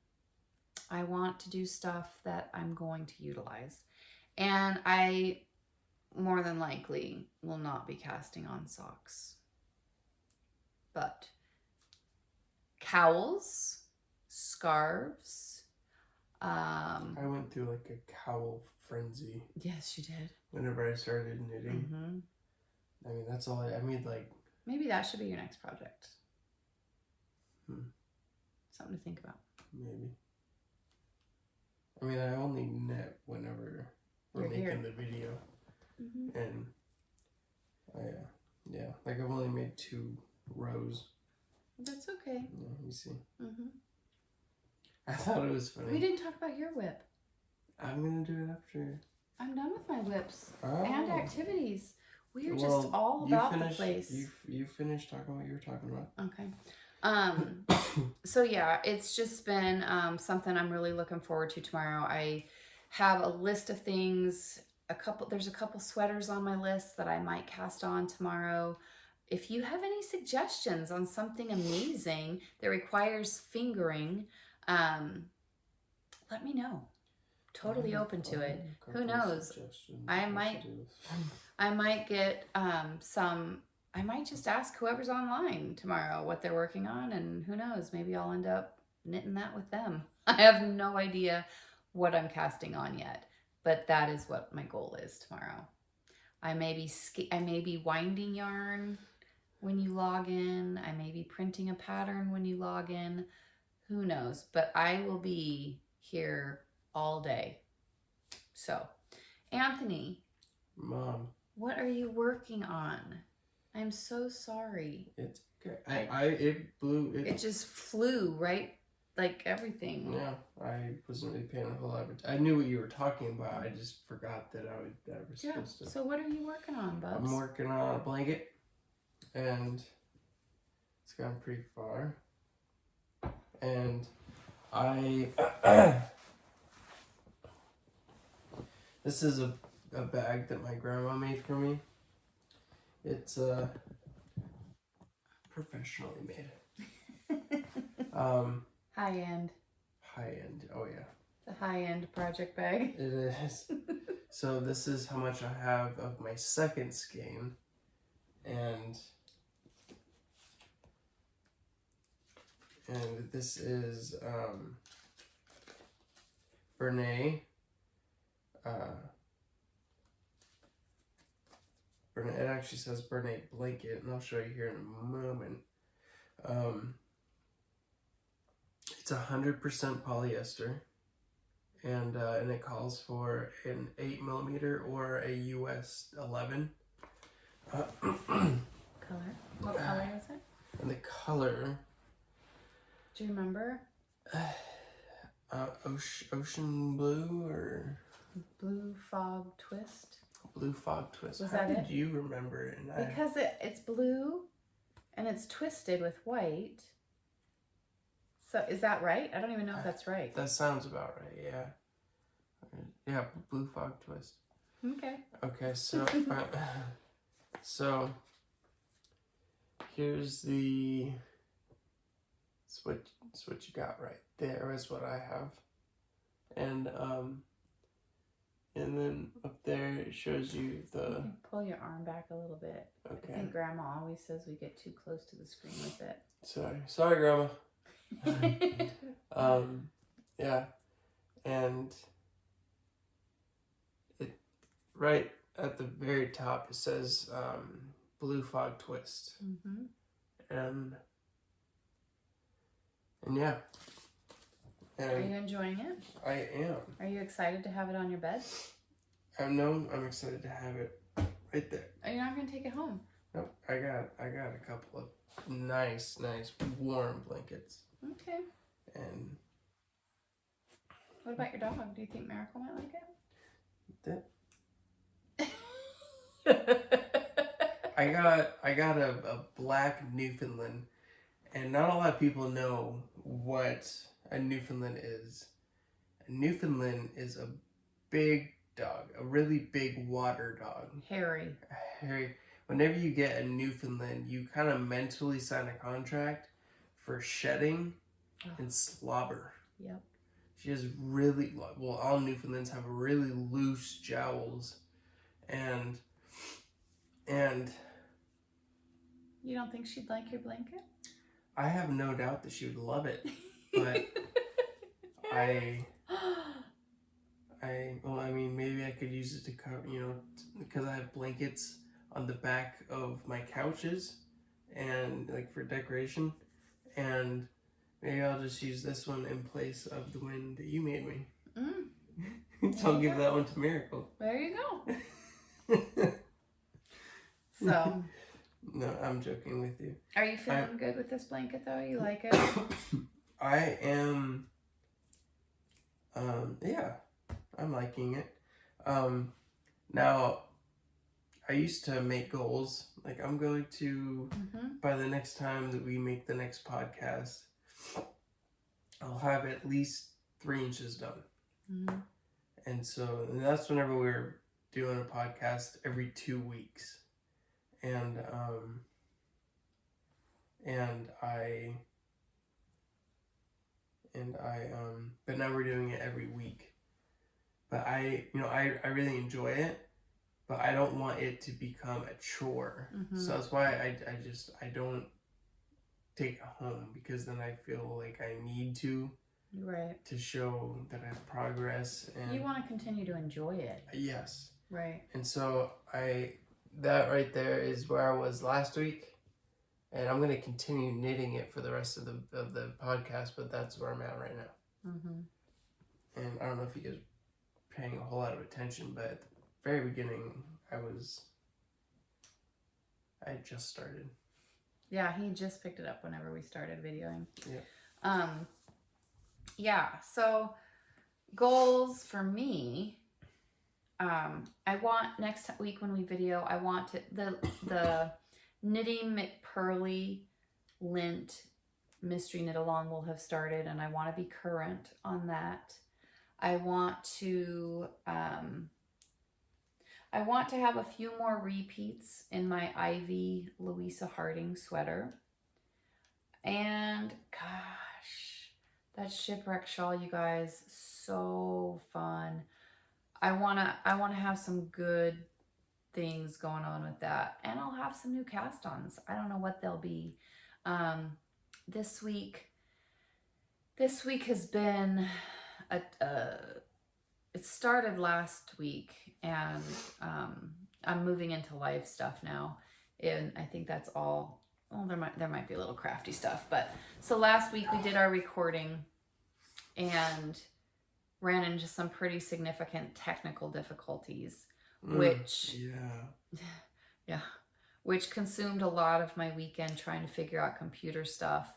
Speaker 2: I want to do stuff that I'm going to utilize. And I more than likely will not be casting on socks. But cowls, scarves.
Speaker 1: I went through like a cowl frenzy.
Speaker 2: Yes, you did.
Speaker 1: Whenever I started knitting.
Speaker 2: Mm-hmm.
Speaker 1: I mean, that's all I made like...
Speaker 2: Maybe that should be your next project. Something to think about.
Speaker 1: Maybe. I mean, I only knit whenever we're making
Speaker 2: here.
Speaker 1: the video.
Speaker 2: Mm-hmm.
Speaker 1: And yeah, like I've only made 2 rows.
Speaker 2: That's okay.
Speaker 1: Yeah, you see.
Speaker 2: Mm-hmm.
Speaker 1: I thought it was funny.
Speaker 2: We didn't talk about your whip.
Speaker 1: I'm gonna do it after.
Speaker 2: I'm done with my whips
Speaker 1: Oh.
Speaker 2: and activities. We are just all about the place.
Speaker 1: You finished talking what you were talking about.
Speaker 2: Okay. So yeah, it's just been something I'm really looking forward to tomorrow. I have a list of things. There's a couple sweaters on my list that I might cast on tomorrow. If you have any suggestions on something amazing that requires fingering, let me know. Totally open to it. Who knows? I might get I might just ask whoever's online tomorrow what they're working on, and who knows, maybe I'll end up knitting that with them. I have no idea what I'm casting on yet, but that is what my goal is tomorrow. I may be winding yarn when you log in. I may be printing a pattern when you log in. Who knows? But I will be here all day. So, Anthony.
Speaker 1: Mom.
Speaker 2: What are you working on? I'm so sorry.
Speaker 1: It's okay. It
Speaker 2: just flew, right? Like everything.
Speaker 1: Yeah, I wasn't really paying a whole lot of attention. I knew what you were talking about. I just forgot that I was supposed to.
Speaker 2: So what are you working on, Bubs?
Speaker 1: I'm working on a blanket, and it's gone pretty far. And this is a bag that my grandma made for me. It's professionally made.
Speaker 2: High end.
Speaker 1: High end. Oh yeah.
Speaker 2: The high end project bag.
Speaker 1: It is. So this is how much I have of my second skein, and this is Bernays. It actually says Bernays blanket, and I'll show you here in a moment. It's 100% polyester, and it calls for an 8mm or a US 11.
Speaker 2: Color? What color is it?
Speaker 1: And the color.
Speaker 2: Do you remember?
Speaker 1: Ocean blue or
Speaker 2: Blue Fog Twist.
Speaker 1: Blue Fog Twist.
Speaker 2: Was
Speaker 1: How
Speaker 2: that
Speaker 1: did
Speaker 2: it?
Speaker 1: you remember it?
Speaker 2: Because it's blue and it's twisted with white. So is that right? I don't even know if that's right.
Speaker 1: That sounds about right, yeah. Yeah, Blue Fog Twist.
Speaker 2: Okay.
Speaker 1: Okay, so so here's it's what you got right there is what I have. And then up there it shows you the...
Speaker 2: You can pull your arm back a little bit.
Speaker 1: Okay.
Speaker 2: I think Grandma always says we get too close to the screen with it.
Speaker 1: Sorry, Grandma. Yeah, and it right at the very top it says Blue Fog Twist.
Speaker 2: Mm-hmm.
Speaker 1: And yeah. And
Speaker 2: are you enjoying it?
Speaker 1: I am.
Speaker 2: Are you excited to have it on your bed?
Speaker 1: I'm excited to have it right there.
Speaker 2: Are you not going to take it home?
Speaker 1: Nope. I got a couple of nice warm blankets.
Speaker 2: Okay.
Speaker 1: And
Speaker 2: what about your dog? Do you think Miracle might like it?
Speaker 1: I got a black Newfoundland, and not a lot of people know what a Newfoundland is. A Newfoundland is a big dog, a really big water dog.
Speaker 2: Hairy.
Speaker 1: Harry, whenever you get a Newfoundland, you kind of mentally sign a contract for shedding and slobber.
Speaker 2: Yep.
Speaker 1: She has really, well, all Newfoundlands have really loose jowls, and
Speaker 2: You don't think she'd like your blanket?
Speaker 1: I have no doubt that she would love it, but well, I mean, maybe I could use it to cover, because I have blankets on the back of my couches, and like for decoration, and maybe I'll just use this one in place of the one that you made me. So I'll give that one to Miracle.
Speaker 2: There you go. So.
Speaker 1: No, I'm joking with you.
Speaker 2: Are you feeling good with this blanket though? You like it?
Speaker 1: I am. Yeah, I'm liking it. Now, I used to make goals. Like, I'm going to, by the next time that we make the next podcast, I'll have at least 3 inches done. And so that's whenever we're doing a podcast every 2 weeks. But now we're doing it every week. But I really enjoy it, but I don't want it to become a chore. So that's why I don't take it home, because then I feel like I need to show that I have progress, and
Speaker 2: you want to continue to enjoy it.
Speaker 1: Yes.
Speaker 2: Right.
Speaker 1: And so that right there is where I was last week, and I'm going to continue knitting it for the rest of the podcast, but that's where I'm at right now. And I don't know if you guys are paying a whole lot of attention, but at the very beginning, I had just started.
Speaker 2: Yeah, he just picked it up whenever we started videoing.
Speaker 1: Yeah.
Speaker 2: Yeah, so goals for me, I want next week when we video, I want the Knitting McPurley Lint Mystery Knit Along will have started, and I want to be current on that. I want to have a few more repeats in my Ivy Louisa Harding sweater. And gosh, that shipwreck shawl, you guys, so fun. I wanna have some good things going on with that, and I'll have some new cast-ons. I don't know what they'll be. This week has been it started last week, and I'm moving into live stuff now, and I think that's all. Well, there might be a little crafty stuff, but so last week we did our recording and ran into some pretty significant technical difficulties, which which consumed a lot of my weekend trying to figure out computer stuff,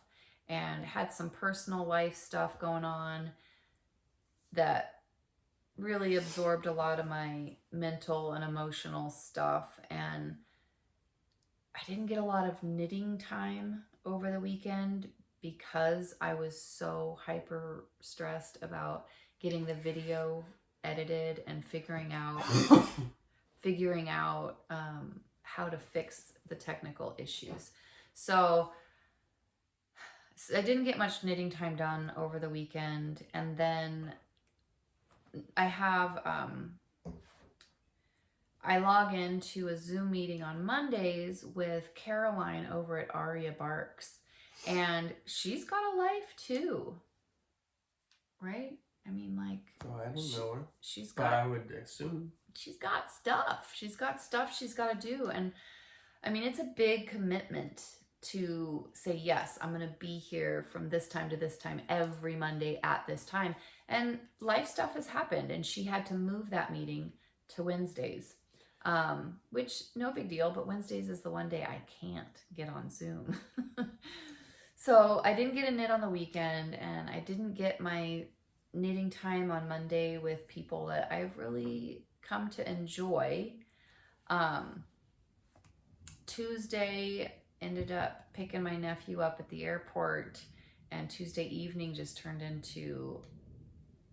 Speaker 2: and had some personal life stuff going on that really absorbed a lot of my mental and emotional stuff, and I didn't get a lot of knitting time over the weekend because I was so hyper stressed about getting the video edited and figuring out how to fix the technical issues. So I didn't get much knitting time done over the weekend, and then I have I log into a Zoom meeting on Mondays with Caroline over at Aria Barks, and she's got a life too, right? I mean, like,
Speaker 1: oh, I don't know her.
Speaker 2: She's
Speaker 1: got. But I would assume
Speaker 2: she's got stuff. She's got stuff she's got to do, and I mean, it's a big commitment to say, yes, I'm going to be here from this time to this time every Monday at this time. And life stuff has happened, and she had to move that meeting to Wednesdays, which no big deal, but Wednesdays is the one day I can't get on Zoom. So I didn't get a knit on the weekend, and I didn't get my knitting time on Monday with people that I've really come to enjoy Tuesday, ended up picking my nephew up at the airport, and Tuesday evening just turned into,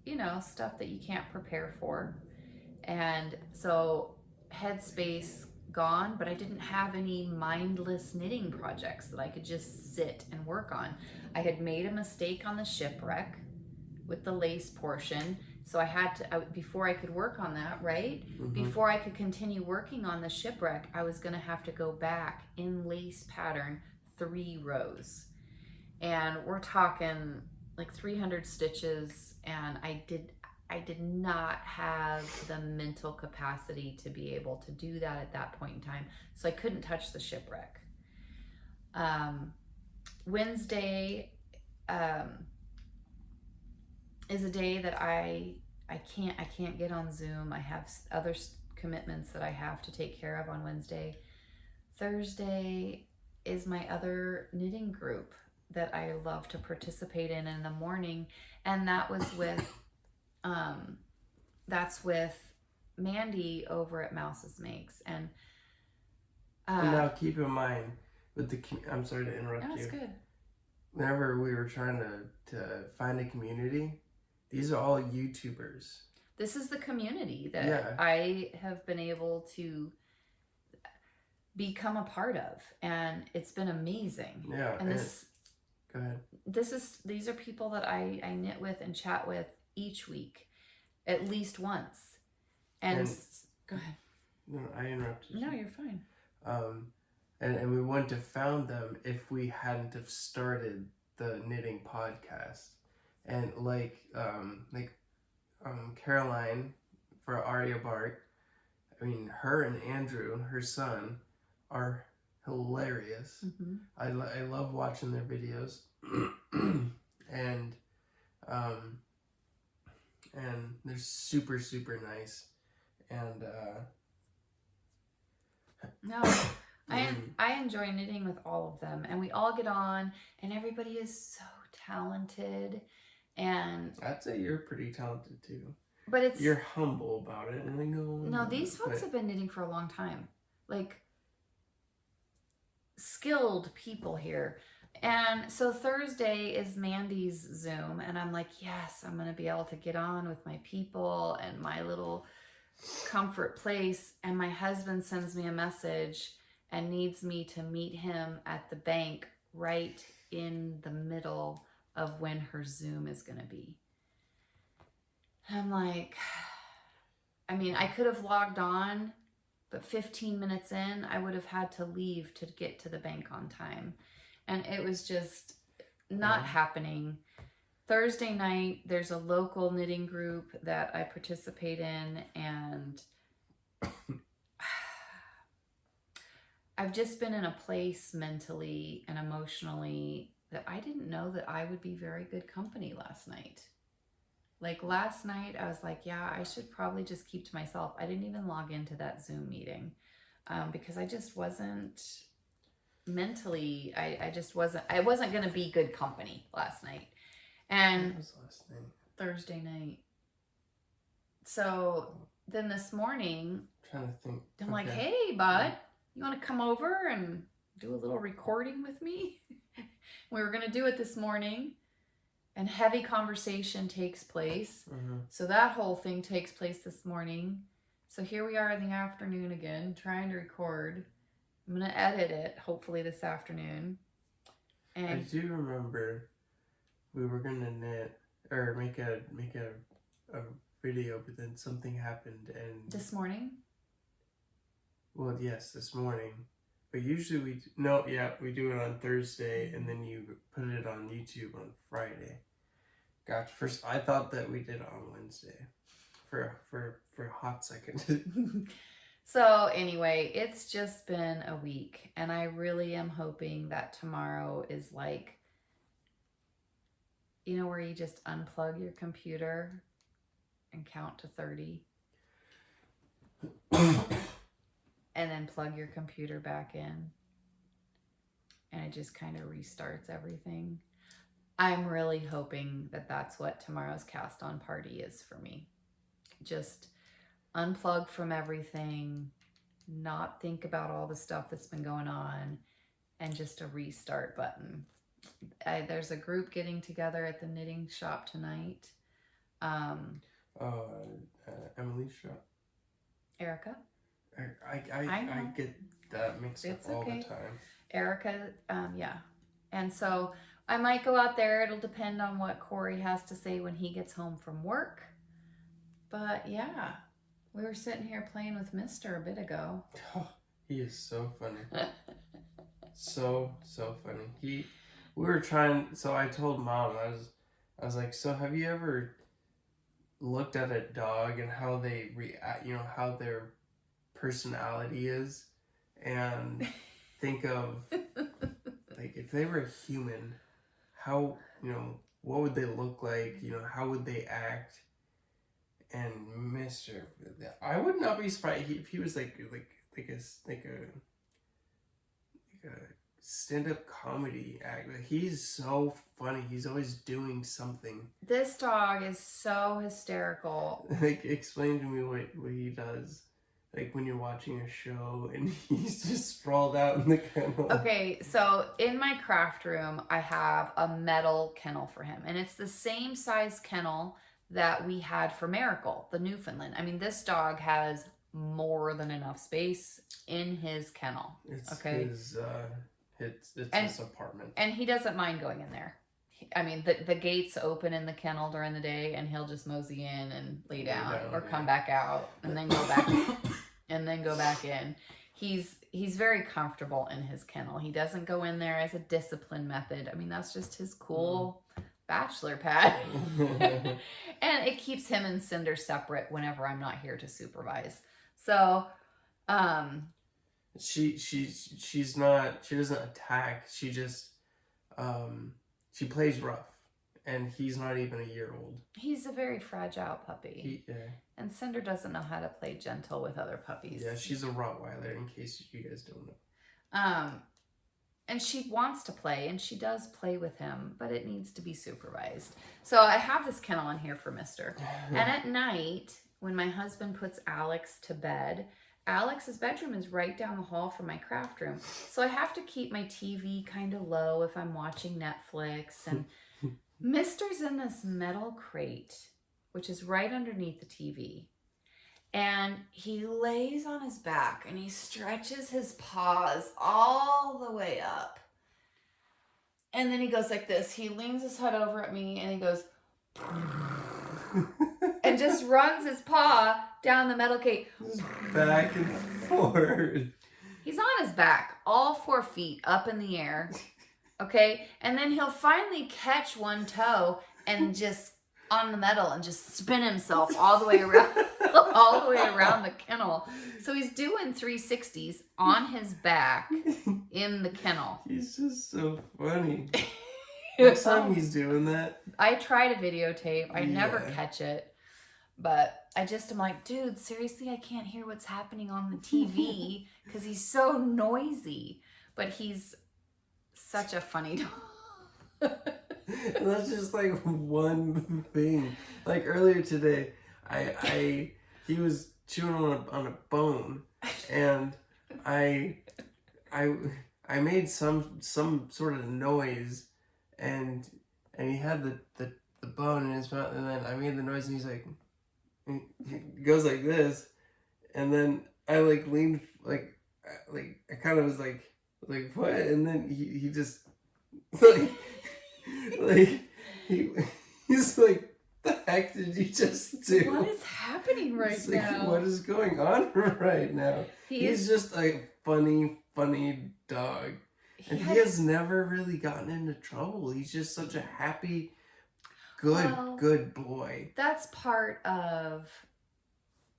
Speaker 2: you know, stuff that you can't prepare for. And so headspace gone, but I didn't have any mindless knitting projects that I could just sit and work on. I had made a mistake on the shipwreck with the lace portion, so I had to, before I could work on that, right? Before I could continue working on the shipwreck, I was gonna have to go back in lace pattern 3 rows. And we're talking like 300 stitches, and I did not have the mental capacity to be able to do that at that point in time. So I couldn't touch the shipwreck. Wednesday is a day that I can't get on Zoom. I have other commitments that I have to take care of on Wednesday. Thursday is my other knitting group that I love to participate in the morning, and that was with that's with Mandy over at Mouse's Makes. And
Speaker 1: now keep in mind with the I'm sorry to interrupt you.
Speaker 2: That's good.
Speaker 1: Whenever we were trying to find a community, these are all YouTubers.
Speaker 2: This is the community that I have been able to become a part of, and it's been amazing.
Speaker 1: Yeah.
Speaker 2: And this,
Speaker 1: go ahead.
Speaker 2: These are people that I knit with and chat with each week, at least once. And go ahead.
Speaker 1: No, I interrupted you.
Speaker 2: No, you're fine.
Speaker 1: And we wouldn't have found them if we hadn't have started the knitting podcast. And Caroline for Aria Bark, I mean, her and Andrew, her son, are hilarious. I love watching their videos. and they're super, super nice. And
Speaker 2: no, I enjoy knitting with all of them, and we all get on, and everybody is so talented. And
Speaker 1: I'd say you're pretty talented too.
Speaker 2: But
Speaker 1: you're humble about it, and I know.
Speaker 2: No, these folks have been knitting for a long time, like skilled people here. And so Thursday is Mandy's Zoom, and I'm like, yes, I'm gonna be able to get on with my people and my little comfort place. And my husband sends me a message and needs me to meet him at the bank right in the middle of when her Zoom is gonna be. I'm like, I mean, I could have logged on, but 15 minutes in, I would have had to leave to get to the bank on time. And it was just not happening. Thursday night, there's a local knitting group that I participate in, and I've just been in a place mentally and emotionally that I didn't know that I would be very good company last night. Like last night, I was like, yeah, I should probably just keep to myself. I didn't even log into that Zoom meeting because I just wasn't mentally, I wasn't going to be good company last night. And
Speaker 1: what was last night?
Speaker 2: Thursday night. So then this morning,
Speaker 1: I'm trying to think.
Speaker 2: I'm like, hey, bud, you want to come over and do a little recording with me? We were going to do it this morning. And heavy conversation takes place. So that whole thing takes place this morning. So here we are in the afternoon again, trying to record. I'm going to edit it, hopefully this afternoon. And
Speaker 1: I do remember we were going to knit or make a video, but then something happened. And
Speaker 2: this morning?
Speaker 1: Well, yes, this morning. But usually we do it on Thursday, and then you put it on YouTube on Friday. Gotcha. First, I thought that we did it on Wednesday for a hot second.
Speaker 2: So anyway, it's just been a week, and I really am hoping that tomorrow is like, you know, where you just unplug your computer and count to 30. And then plug your computer back in, and it just kind of restarts everything. I'm really hoping that that's what tomorrow's cast on party is for me. Just unplug from everything, not think about all the stuff that's been going on, and just a restart button. There's a group getting together at the knitting shop tonight.
Speaker 1: Adminie Stuff.
Speaker 2: Erica.
Speaker 1: I get that mixed up all the time.
Speaker 2: Erica, yeah. And so I might go out there. It'll depend on what Corey has to say when he gets home from work. But yeah, we were sitting here playing with Mister a bit ago.
Speaker 1: Oh, he is so funny. so funny. We were trying, so I told Mom, I was like, so have you ever looked at a dog and how they react, you know, how their personality is, and think of like if they were a human, how, you know, what would they look like, you know, how would they act? And Mr. I would not be surprised if he was like a stand-up comedy act. Like, he's so funny. He's always doing something.
Speaker 2: This dog is so hysterical.
Speaker 1: Like, explain to me what he does. Like when you're watching a show and he's just sprawled out in the kennel.
Speaker 2: Okay, so in my craft room, I have a metal kennel for him. And it's the same size kennel that we had for Miracle, the Newfoundland. I mean, this dog has more than enough space in his kennel.
Speaker 1: It's
Speaker 2: okay?
Speaker 1: It's his apartment. And
Speaker 2: he doesn't mind going in there. I mean, the gates open in the kennel during the day, and he'll just mosey in and lay down or come back out and then go back and then go back in. He's very comfortable in his kennel. He doesn't go in there as a discipline method. I mean, that's just his cool bachelor pad. And it keeps him and Cinder separate whenever I'm not here to supervise. So,
Speaker 1: she doesn't attack. She just she plays rough, and he's not even a year old.
Speaker 2: He's a very fragile puppy. And Cinder doesn't know how to play gentle with other puppies.
Speaker 1: Yeah, she's a Rottweiler, in case you guys don't know.
Speaker 2: And she wants to play, and she does play with him, but it needs to be supervised. So I have this kennel in here for Mister. And at night, when my husband puts Alex to bed, Alex's bedroom is right down the hall from my craft room. So I have to keep my TV kind of low if I'm watching Netflix. And Mister's in this metal crate, which is right underneath the TV. And he lays on his back and he stretches his paws all the way up. And then he goes like this. He leans his head over at me and he goes and just runs his paw down the metal cake.
Speaker 1: Back and forth.
Speaker 2: He's on his back, all 4 feet up in the air. Okay? And then he'll finally catch one toe and just on the metal and just spin himself all the way around the kennel. So he's doing 360s on his back in the kennel.
Speaker 1: He's just so funny. Next time he's doing that.
Speaker 2: I try to videotape. I never catch it. But I just am like, dude, seriously, I can't hear what's happening on the TV because he's so noisy. But he's such a funny dog.
Speaker 1: That's just like one thing. Like earlier today, he was chewing on a bone, and I made some sort of noise, and he had the bone in his mouth, and then I made the noise, and he's like, he goes like this, and then I like leaned like I kind of was like what, and then he just he's like, the heck did you just do?
Speaker 2: What is happening right now?
Speaker 1: What is going on right now? He's just a funny dog. And he has never really gotten into trouble. He's just such a happy, good boy.
Speaker 2: That's part of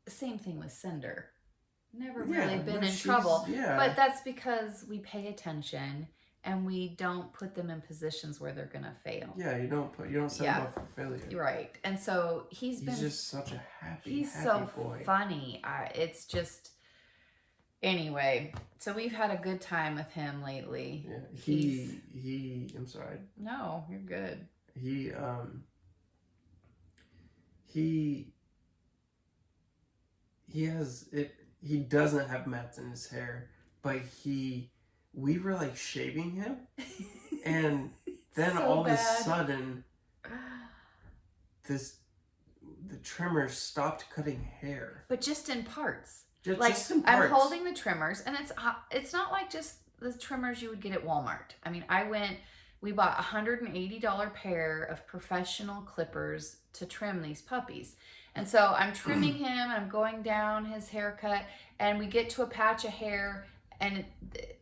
Speaker 2: the same thing with Cinder. Never really been in trouble.
Speaker 1: Yeah.
Speaker 2: But that's because we pay attention and we don't put them in positions where they're gonna fail. Yeah, you
Speaker 1: don't set them up for failure.
Speaker 2: You're right. And so he's
Speaker 1: just such a happy boy.
Speaker 2: Funny. It's just anyway. So we've had a good time with him lately.
Speaker 1: Yeah, I'm sorry.
Speaker 2: No, you're good.
Speaker 1: He has it. he doesn't have mats in his hair, but we were like shaving him, and then
Speaker 2: So
Speaker 1: all of a
Speaker 2: bad.
Speaker 1: sudden, the trimmer stopped cutting hair.
Speaker 2: But just in parts.
Speaker 1: Just in parts.
Speaker 2: I'm holding the trimmers, and it's not like just the trimmers you would get at Walmart. I mean, we bought a $180 pair of professional clippers to trim these puppies. And so I'm trimming him, I'm going down his haircut, and we get to a patch of hair, and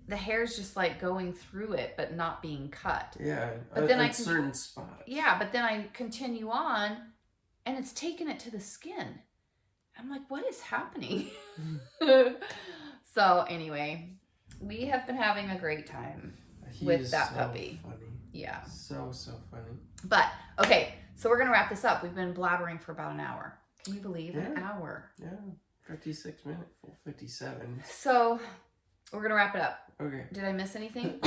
Speaker 2: the hair's just like going through it, but not being cut.
Speaker 1: Yeah,
Speaker 2: but then
Speaker 1: at certain spots.
Speaker 2: Yeah, but then I continue on, and it's taking it to the skin. I'm like, what is happening? So anyway, we have been having a great time with that puppy.
Speaker 1: Funny.
Speaker 2: Yeah.
Speaker 1: So funny.
Speaker 2: But, okay, so we're going to wrap this up. We've been blabbering for about an hour. Can you believe an hour?
Speaker 1: Yeah, 56 minutes, full 57.
Speaker 2: So, we're going to wrap it up.
Speaker 1: Okay.
Speaker 2: Did I miss anything?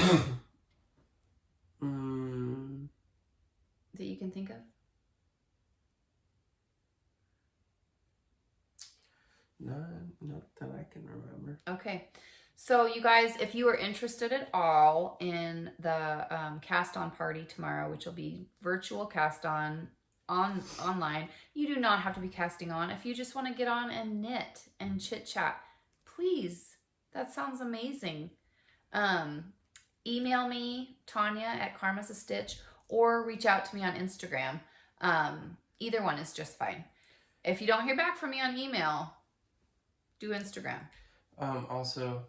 Speaker 2: That you can think of?
Speaker 1: Not that I can remember.
Speaker 2: Okay. So you guys, if you are interested at all in the cast on party tomorrow, which will be virtual cast on online, you do not have to be casting on. If you just want to get on and knit and chit chat, please. That sounds amazing. Email me, Tanya at Karma's a Stitch, or reach out to me on Instagram. Either one is just fine. If you don't hear back from me on email, do Instagram.
Speaker 1: Also,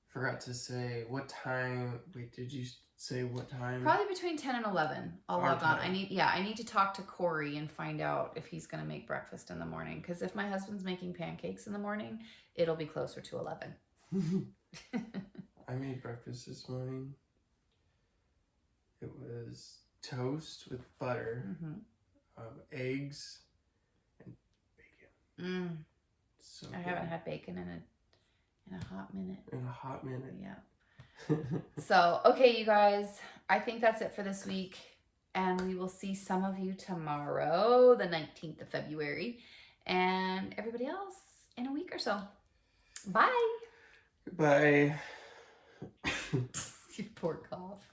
Speaker 1: forgot to say what time. Wait, did you say what time?
Speaker 2: Probably between 10 and 11. I'll log on. I need to talk to Corey and find out if he's going to make breakfast in the morning. Because if my husband's making pancakes in the morning, it'll be closer to 11.
Speaker 1: I made breakfast this morning. It was toast with butter, eggs, and bacon. So
Speaker 2: I haven't had bacon in a hot minute.
Speaker 1: In a hot minute.
Speaker 2: Yeah. So, okay, you guys, I think that's it for this week. And we will see some of you tomorrow, the 19th of February. And everybody else in a week or so. Bye.
Speaker 1: Bye.
Speaker 2: You poor cough.